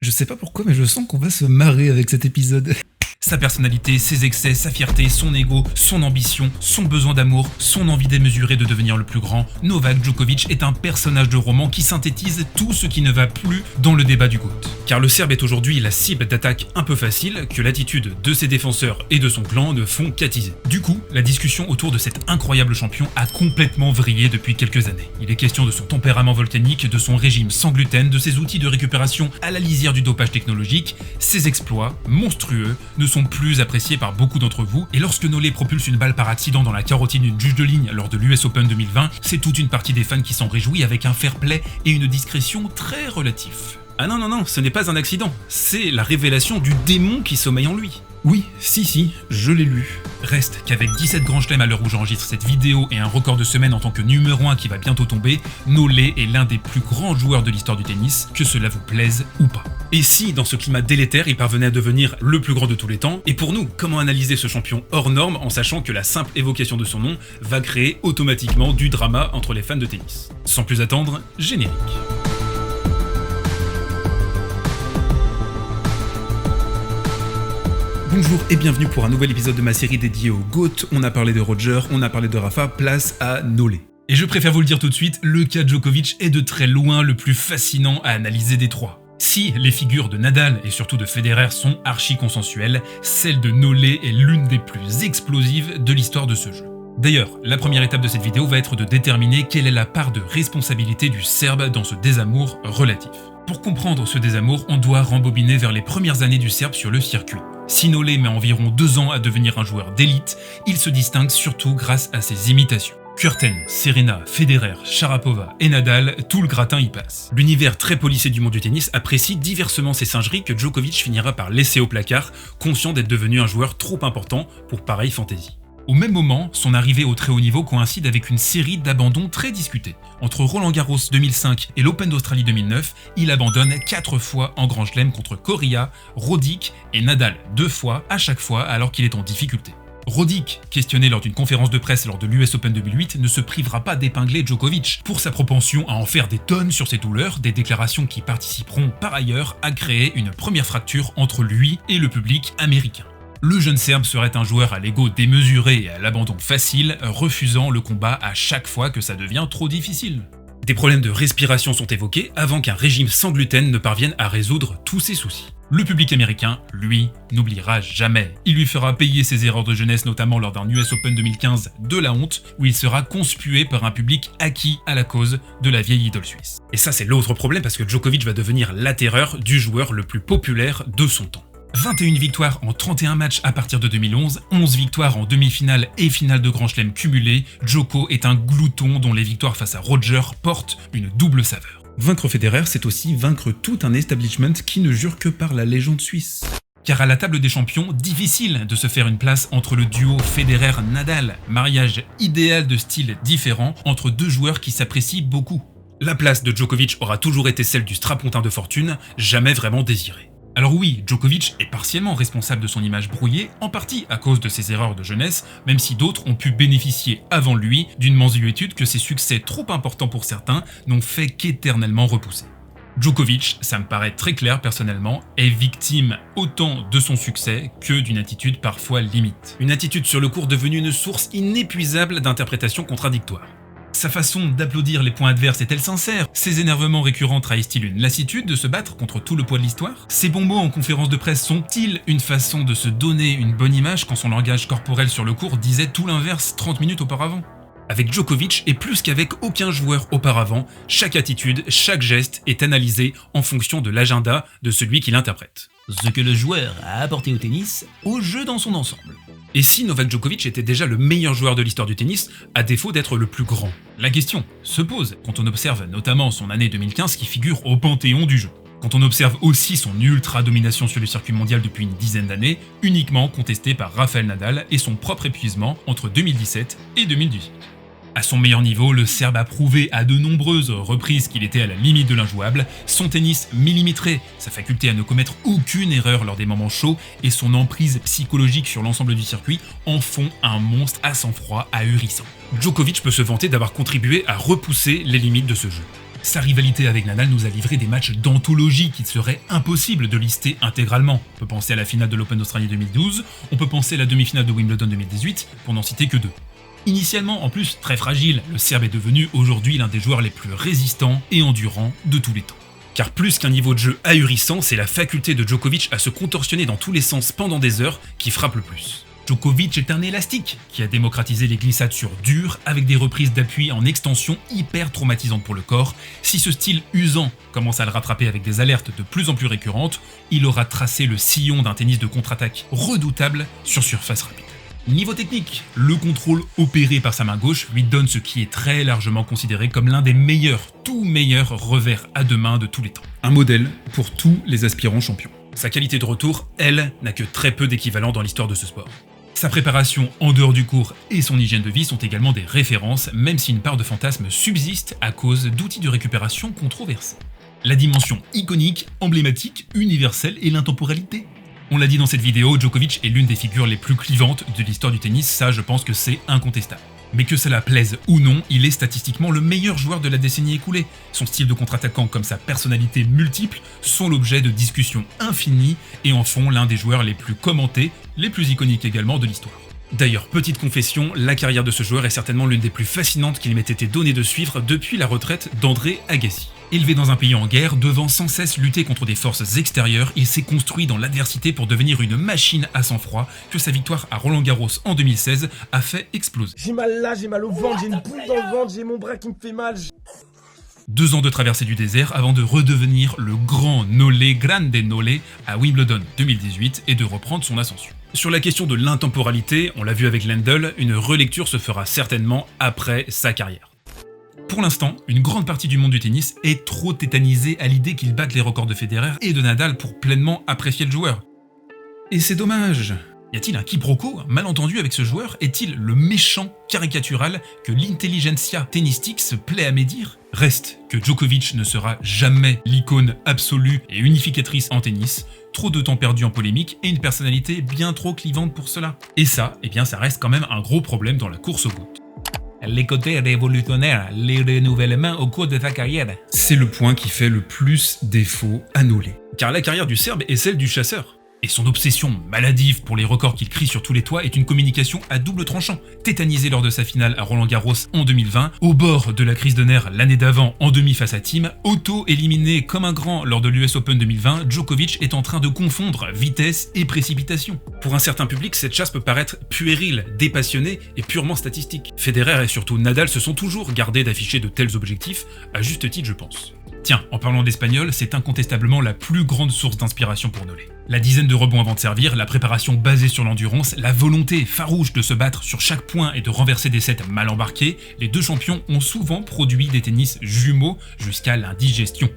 Je sais pas pourquoi, mais je sens qu'on va se marrer avec cet épisode. Sa personnalité, ses excès, sa fierté, son ego, son ambition, son besoin d'amour, son envie démesurée de devenir le plus grand, Novak Djokovic est un personnage de roman qui synthétise tout ce qui ne va plus dans le débat du GOAT. Car le Serbe est aujourd'hui la cible d'attaques un peu faciles que l'attitude de ses défenseurs et de son clan ne font qu'attiser. Du coup, la discussion autour de cet incroyable champion a complètement vrillé depuis quelques années. Il est question de son tempérament volcanique, de son régime sans gluten, de ses outils de récupération à la lisière du dopage technologique. Ses exploits, monstrueux, ne sont plus appréciés par beaucoup d'entre vous, et lorsque Nolé propulse une balle par accident dans la carotide d'une juge de ligne lors de l'US Open 2020, c'est toute une partie des fans qui s'en réjouit avec un fair play et une discrétion très relatifs. Ah non, ce n'est pas un accident, c'est la révélation du démon qui sommeille en lui. Oui, si, je l'ai lu. Reste qu'avec 17 grands chelems à l'heure où j'enregistre cette vidéo et un record de semaine en tant que numéro 1 qui va bientôt tomber, Nolé est l'un des plus grands joueurs de l'histoire du tennis, que cela vous plaise ou pas. Et si, dans ce climat délétère, il parvenait à devenir le plus grand de tous les temps, et pour nous, comment analyser ce champion hors norme en sachant que la simple évocation de son nom va créer automatiquement du drama entre les fans de tennis. Sans plus attendre, générique. Bonjour et bienvenue pour un nouvel épisode de ma série dédiée au GOAT. On a parlé de Roger, on a parlé de Rafa, place à Nolé. Et je préfère vous le dire tout de suite, le cas Djokovic est de très loin le plus fascinant à analyser des trois. Si les figures de Nadal et surtout de Federer sont archi consensuelles, celle de Nolé est l'une des plus explosives de l'histoire de ce jeu. D'ailleurs, la première étape de cette vidéo va être de déterminer quelle est la part de responsabilité du Serbe dans ce désamour relatif. Pour comprendre ce désamour, on doit rembobiner vers les premières années du Serbe sur le circuit. Si Nolé met environ 2 ans à devenir un joueur d'élite, il se distingue surtout grâce à ses imitations. Kuerten, Serena, Federer, Sharapova et Nadal, tout le gratin y passe. L'univers très policé du monde du tennis apprécie diversement ces singeries que Djokovic finira par laisser au placard, conscient d'être devenu un joueur trop important pour pareille fantaisie. Au même moment, son arrivée au très haut niveau coïncide avec une série d'abandons très discutés. Entre Roland-Garros 2005 et l'Open d'Australie 2009, il abandonne 4 fois en Grand Chelem contre Coria, Roddick et Nadal 2 fois, à chaque fois alors qu'il est en difficulté. Roddick, questionné lors d'une conférence de presse lors de l'US Open 2008, ne se privera pas d'épingler Djokovic pour sa propension à en faire des tonnes sur ses douleurs, des déclarations qui participeront par ailleurs à créer une première fracture entre lui et le public américain. Le jeune Serbe serait un joueur à l'ego démesuré et à l'abandon facile, refusant le combat à chaque fois que ça devient trop difficile. Des problèmes de respiration sont évoqués avant qu'un régime sans gluten ne parvienne à résoudre tous ses soucis. Le public américain, lui, n'oubliera jamais. Il lui fera payer ses erreurs de jeunesse, notamment lors d'un US Open 2015 de la honte, où il sera conspué par un public acquis à la cause de la vieille idole suisse. Et ça, c'est l'autre problème parce que Djokovic va devenir la terreur du joueur le plus populaire de son temps. 21 victoires en 31 matchs à partir de 2011, 11 victoires en demi-finale et finale de Grand Chelem cumulées, Djoko est un glouton dont les victoires face à Roger portent une double saveur. Vaincre Federer, c'est aussi vaincre tout un establishment qui ne jure que par la légende suisse. Car à la table des champions, difficile de se faire une place entre le duo Federer-Nadal, mariage idéal de styles différents entre deux joueurs qui s'apprécient beaucoup. La place de Djokovic aura toujours été celle du strapontin de fortune, jamais vraiment désiré. Alors oui, Djokovic est partiellement responsable de son image brouillée, en partie à cause de ses erreurs de jeunesse, même si d'autres ont pu bénéficier avant lui d'une mansuétude que ses succès trop importants pour certains n'ont fait qu'éternellement repousser. Djokovic, ça me paraît très clair personnellement, est victime autant de son succès que d'une attitude parfois limite. Une attitude sur le court devenue une source inépuisable d'interprétations contradictoires. Sa façon d'applaudir les points adverses est-elle sincère? Ses énervements récurrents trahissent-ils une lassitude de se battre contre tout le poids de l'histoire? Ses bons mots en conférence de presse sont-ils une façon de se donner une bonne image quand son langage corporel sur le court disait tout l'inverse 30 minutes auparavant? Avec Djokovic, et plus qu'avec aucun joueur auparavant, chaque attitude, chaque geste est analysé en fonction de l'agenda de celui qui l'interprète. Ce que le joueur a apporté au tennis, au jeu dans son ensemble. Et si Novak Djokovic était déjà le meilleur joueur de l'histoire du tennis, à défaut d'être le plus grand? La question se pose quand on observe notamment son année 2015 qui figure au panthéon du jeu. Quand on observe aussi son ultra-domination sur le circuit mondial depuis une dizaine d'années, uniquement contesté par Rafael Nadal et son propre épuisement entre 2017 et 2018. À son meilleur niveau, le Serbe a prouvé à de nombreuses reprises qu'il était à la limite de l'injouable, son tennis millimétré, sa faculté à ne commettre aucune erreur lors des moments chauds et son emprise psychologique sur l'ensemble du circuit en font un monstre à sang-froid ahurissant. Djokovic peut se vanter d'avoir contribué à repousser les limites de ce jeu. Sa rivalité avec Nadal nous a livré des matchs d'anthologie qu'il serait impossible de lister intégralement. On peut penser à la finale de l'Open d'Australie 2012, on peut penser à la demi-finale de Wimbledon 2018, pour n'en citer que 2. Initialement, en plus, très fragile, le Serbe est devenu aujourd'hui l'un des joueurs les plus résistants et endurants de tous les temps. Car plus qu'un niveau de jeu ahurissant, c'est la faculté de Djokovic à se contorsionner dans tous les sens pendant des heures qui frappe le plus. Djokovic est un élastique qui a démocratisé les glissades sur dur avec des reprises d'appui en extension hyper traumatisantes pour le corps. Si ce style usant commence à le rattraper avec des alertes de plus en plus récurrentes, il aura tracé le sillon d'un tennis de contre-attaque redoutable sur surface rapide. Niveau technique, le contrôle opéré par sa main gauche lui donne ce qui est très largement considéré comme l'un des meilleurs, tout meilleurs revers à deux mains de tous les temps. Un modèle pour tous les aspirants champions. Sa qualité de retour, elle, n'a que très peu d'équivalent dans l'histoire de ce sport. Sa préparation en dehors du court et son hygiène de vie sont également des références, même si une part de fantasme subsiste à cause d'outils de récupération controversés. La dimension iconique, emblématique, universelle et l'intemporalité. On l'a dit dans cette vidéo, Djokovic est l'une des figures les plus clivantes de l'histoire du tennis, ça je pense que c'est incontestable. Mais que cela plaise ou non, il est statistiquement le meilleur joueur de la décennie écoulée. Son style de contre-attaquant comme sa personnalité multiple sont l'objet de discussions infinies et en font l'un des joueurs les plus commentés, les plus iconiques également de l'histoire. D'ailleurs, petite confession, la carrière de ce joueur est certainement l'une des plus fascinantes qu'il m'ait été donné de suivre depuis la retraite d'André Agassi. Élevé dans un pays en guerre, devant sans cesse lutter contre des forces extérieures, il s'est construit dans l'adversité pour devenir une machine à sang-froid que sa victoire à Roland-Garros en 2016 a fait exploser. J'ai mal là, j'ai mal au ventre, j'ai une boule dans le ventre, j'ai mon bras qui me fait mal. 2 ans de traversée du désert avant de redevenir le grand Nolé, Grande Nolé, à Wimbledon 2018 et de reprendre son ascension. Sur la question de l'intemporalité, on l'a vu avec Lendl, une relecture se fera certainement après sa carrière. Pour l'instant, une grande partie du monde du tennis est trop tétanisée à l'idée qu'il batte les records de Federer et de Nadal pour pleinement apprécier le joueur. Et c'est dommage. Y a-t-il un quiproquo, un malentendu avec ce joueur? Est-il le méchant caricatural que l'intelligentsia tennistique se plaît à médire? Reste que Djokovic ne sera jamais l'icône absolue et unificatrice en tennis, trop de temps perdu en polémique et une personnalité bien trop clivante pour cela. Et ça, ça reste quand même un gros problème dans la course au GOAT. Les côtés révolutionnaires, les renouvellements au cours de sa carrière. C'est le point qui fait le plus défaut à Nolé. Car la carrière du Serbe est celle du chasseur. Et son obsession maladive pour les records qu'il crie sur tous les toits est une communication à double tranchant. Tétanisé lors de sa finale à Roland-Garros en 2020, au bord de la crise de nerfs l'année d'avant en demi face à Thiem, auto-éliminé comme un grand lors de l'US Open 2020, Djokovic est en train de confondre vitesse et précipitation. Pour un certain public, cette chasse peut paraître puérile, dépassionnée et purement statistique. Federer et surtout Nadal se sont toujours gardés d'afficher de tels objectifs, à juste titre je pense. Tiens, en parlant d'espagnol, c'est incontestablement la plus grande source d'inspiration pour Nolé. La dizaine de rebonds avant de servir, la préparation basée sur l'endurance, la volonté farouche de se battre sur chaque point et de renverser des sets mal embarqués, les deux champions ont souvent produit des tennis jumeaux jusqu'à l'indigestion.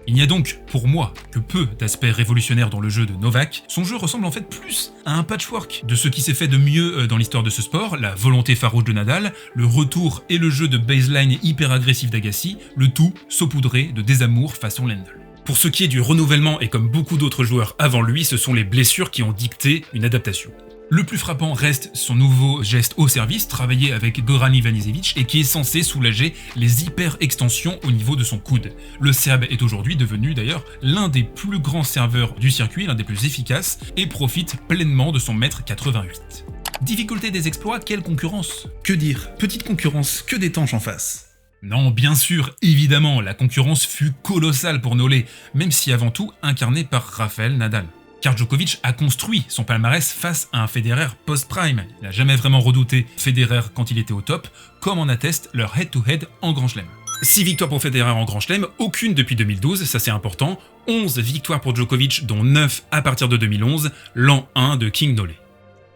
Il n'y a donc, pour moi, que peu d'aspects révolutionnaires dans le jeu de Novak. Son jeu ressemble en fait plus à un patchwork de ce qui s'est fait de mieux dans l'histoire de ce sport, la volonté farouche de Nadal, le retour et le jeu de baseline hyper agressif d'Agassi, le tout saupoudré de désamour façon Lendl. Pour ce qui est du renouvellement et comme beaucoup d'autres joueurs avant lui, ce sont les blessures qui ont dicté une adaptation. Le plus frappant reste son nouveau geste au service, travaillé avec Goran Ivanisevic et qui est censé soulager les hyper-extensions au niveau de son coude. Le Serbe est aujourd'hui devenu d'ailleurs l'un des plus grands serveurs du circuit, l'un des plus efficaces, et profite pleinement de son mètre 88. Difficulté des exploits, quelle concurrence? Que dire? Petite concurrence, que d'étanches en face. Non, bien sûr, évidemment, la concurrence fut colossale pour Nolé, même si avant tout incarné par Rafael Nadal. Car Djokovic a construit son palmarès face à un Federer post-prime. Il n'a jamais vraiment redouté Federer quand il était au top, comme en atteste leur head-to-head en Grand Chelem. 6 victoires pour Federer en Grand Chelem, aucune depuis 2012, ça c'est important, 11 victoires pour Djokovic, dont 9 à partir de 2011, l'an 1 de King Nolé.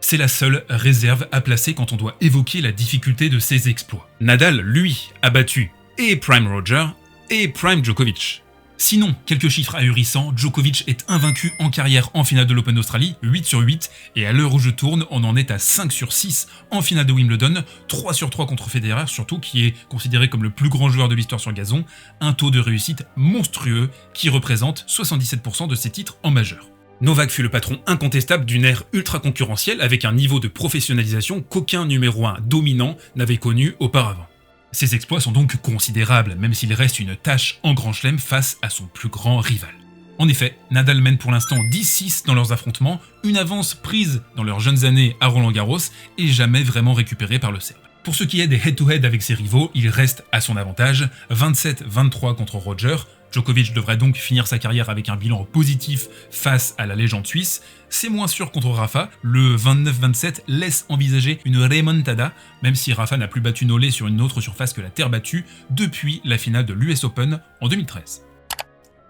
C'est la seule réserve à placer quand on doit évoquer la difficulté de ses exploits. Nadal, lui, a battu et Prime Roger et Prime Djokovic. Sinon, quelques chiffres ahurissants, Djokovic est invaincu en carrière en finale de l'Open d'Australie, 8/8, et à l'heure où je tourne, on en est à 5/6 en finale de Wimbledon, 3/3 contre Federer, surtout qui est considéré comme le plus grand joueur de l'histoire sur gazon, un taux de réussite monstrueux qui représente 77% de ses titres en majeur. Novak fut le patron incontestable d'une ère ultra concurrentielle avec un niveau de professionnalisation qu'aucun numéro 1 dominant n'avait connu auparavant. Ses exploits sont donc considérables, même s'il reste une tâche en Grand Chelem face à son plus grand rival. En effet, Nadal mène pour l'instant 10-6 dans leurs affrontements, une avance prise dans leurs jeunes années à Roland-Garros et jamais vraiment récupérée par le Serbe. Pour ce qui est des head-to-head avec ses rivaux, il reste à son avantage, 27-23 contre Roger. Djokovic devrait donc finir sa carrière avec un bilan positif face à la légende suisse. C'est moins sûr contre Rafa, le 29-27 laisse envisager une remontada, même si Rafa n'a plus battu Nolé sur une autre surface que la terre battue depuis la finale de l'US Open en 2013.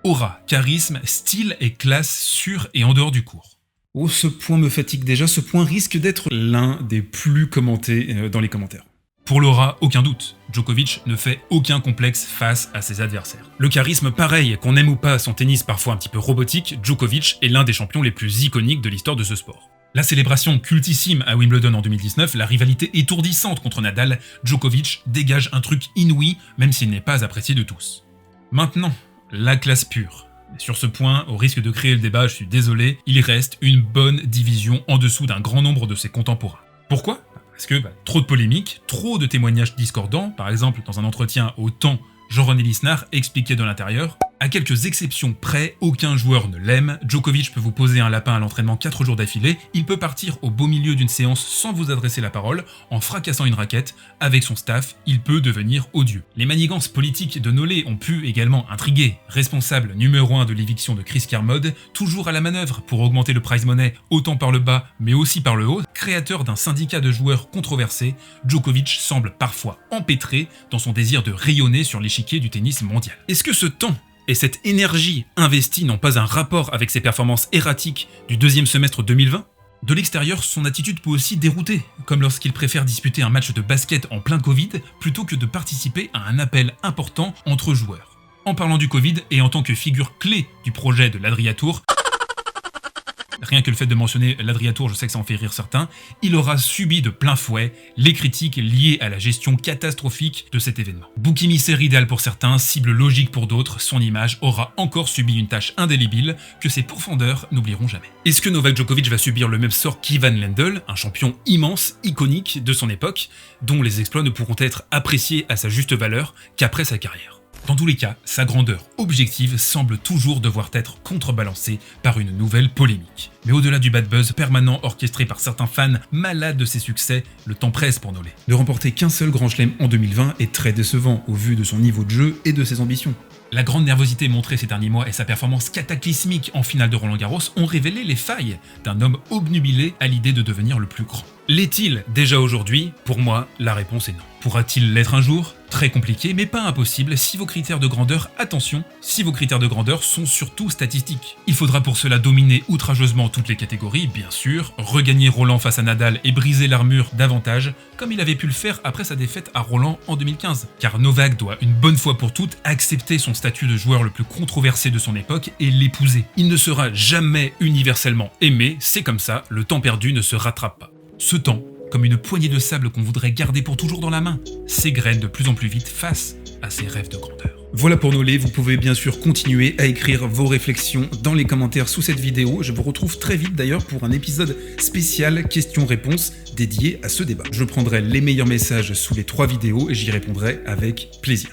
Aura, charisme, style et classe sur et en dehors du court. Oh, ce point me fatigue déjà, ce point risque d'être l'un des plus commentés dans les commentaires. Pour l'aura, aucun doute, Djokovic ne fait aucun complexe face à ses adversaires. Le charisme, pareil, qu'on aime ou pas son tennis parfois un petit peu robotique, Djokovic est l'un des champions les plus iconiques de l'histoire de ce sport. La célébration cultissime à Wimbledon en 2019, la rivalité étourdissante contre Nadal, Djokovic dégage un truc inouï, même s'il n'est pas apprécié de tous. Maintenant, la classe pure. Sur ce point, au risque de créer le débat, je suis désolé, il reste une bonne division en dessous d'un grand nombre de ses contemporains. Pourquoi ? Parce que trop de polémiques, trop de témoignages discordants, par exemple dans un entretien au Temps, Jean-René Lisnard expliquait de l'intérieur « À quelques exceptions près, aucun joueur ne l'aime, Djokovic peut vous poser un lapin à l'entraînement 4 jours d'affilée, il peut partir au beau milieu d'une séance sans vous adresser la parole, en fracassant une raquette, avec son staff, il peut devenir odieux. » Les manigances politiques de Nolé ont pu également intriguer. Responsable numéro 1 de l'éviction de Chris Kermode, toujours à la manœuvre pour augmenter le prize money autant par le bas mais aussi par le haut, créateur d'un syndicat de joueurs controversé, Djokovic semble parfois empêtré dans son désir de rayonner sur l'échiquier du tennis mondial. Est-ce que ce temps et cette énergie investie n'ont pas un rapport avec ses performances erratiques du deuxième semestre 2020 ? De l'extérieur, son attitude peut aussi dérouter, comme lorsqu'il préfère disputer un match de basket en plein Covid plutôt que de participer à un appel important entre joueurs. En parlant du Covid et en tant que figure clé du projet de l'Adria Tour, rien que le fait de mentionner l'Adria Tour, je sais que ça en fait rire certains, il aura subi de plein fouet les critiques liées à la gestion catastrophique de cet événement. Bouc émissaire idéal pour certains, cible logique pour d'autres, son image aura encore subi une tâche indélébile que ses pourfendeurs n'oublieront jamais. Est-ce que Novak Djokovic va subir le même sort qu'Ivan Lendl, un champion immense, iconique de son époque, dont les exploits ne pourront être appréciés à sa juste valeur qu'après sa carrière ? Dans tous les cas, sa grandeur objective semble toujours devoir être contrebalancée par une nouvelle polémique. Mais au-delà du bad buzz permanent orchestré par certains fans malades de ses succès, le temps presse pour Nolé. Ne remporter qu'un seul Grand Chelem en 2020 est très décevant au vu de son niveau de jeu et de ses ambitions. La grande nervosité montrée ces derniers mois et sa performance cataclysmique en finale de Roland-Garros ont révélé les failles d'un homme obnubilé à l'idée de devenir le plus grand. L'est-il déjà aujourd'hui ? Pour moi, la réponse est non. Pourra-t-il l'être un jour ? Très compliqué, mais pas impossible si vos critères de grandeur, attention, si vos critères de grandeur sont surtout statistiques. Il faudra pour cela dominer outrageusement toutes les catégories, bien sûr, regagner Roland face à Nadal et briser l'armure davantage, comme il avait pu le faire après sa défaite à Roland en 2015. Car Novak doit une bonne fois pour toutes accepter son statut de joueur le plus controversé de son époque et l'épouser. Il ne sera jamais universellement aimé, c'est comme ça, le temps perdu ne se rattrape pas. Ce temps, comme une poignée de sable qu'on voudrait garder pour toujours dans la main, s'égrène de plus en plus vite face à ses rêves de grandeur. Voilà pour Nolé, vous pouvez bien sûr continuer à écrire vos réflexions dans les commentaires sous cette vidéo. Je vous retrouve très vite d'ailleurs pour un épisode spécial questions-réponses dédié à ce débat. Je prendrai les meilleurs messages sous les 3 vidéos et j'y répondrai avec plaisir.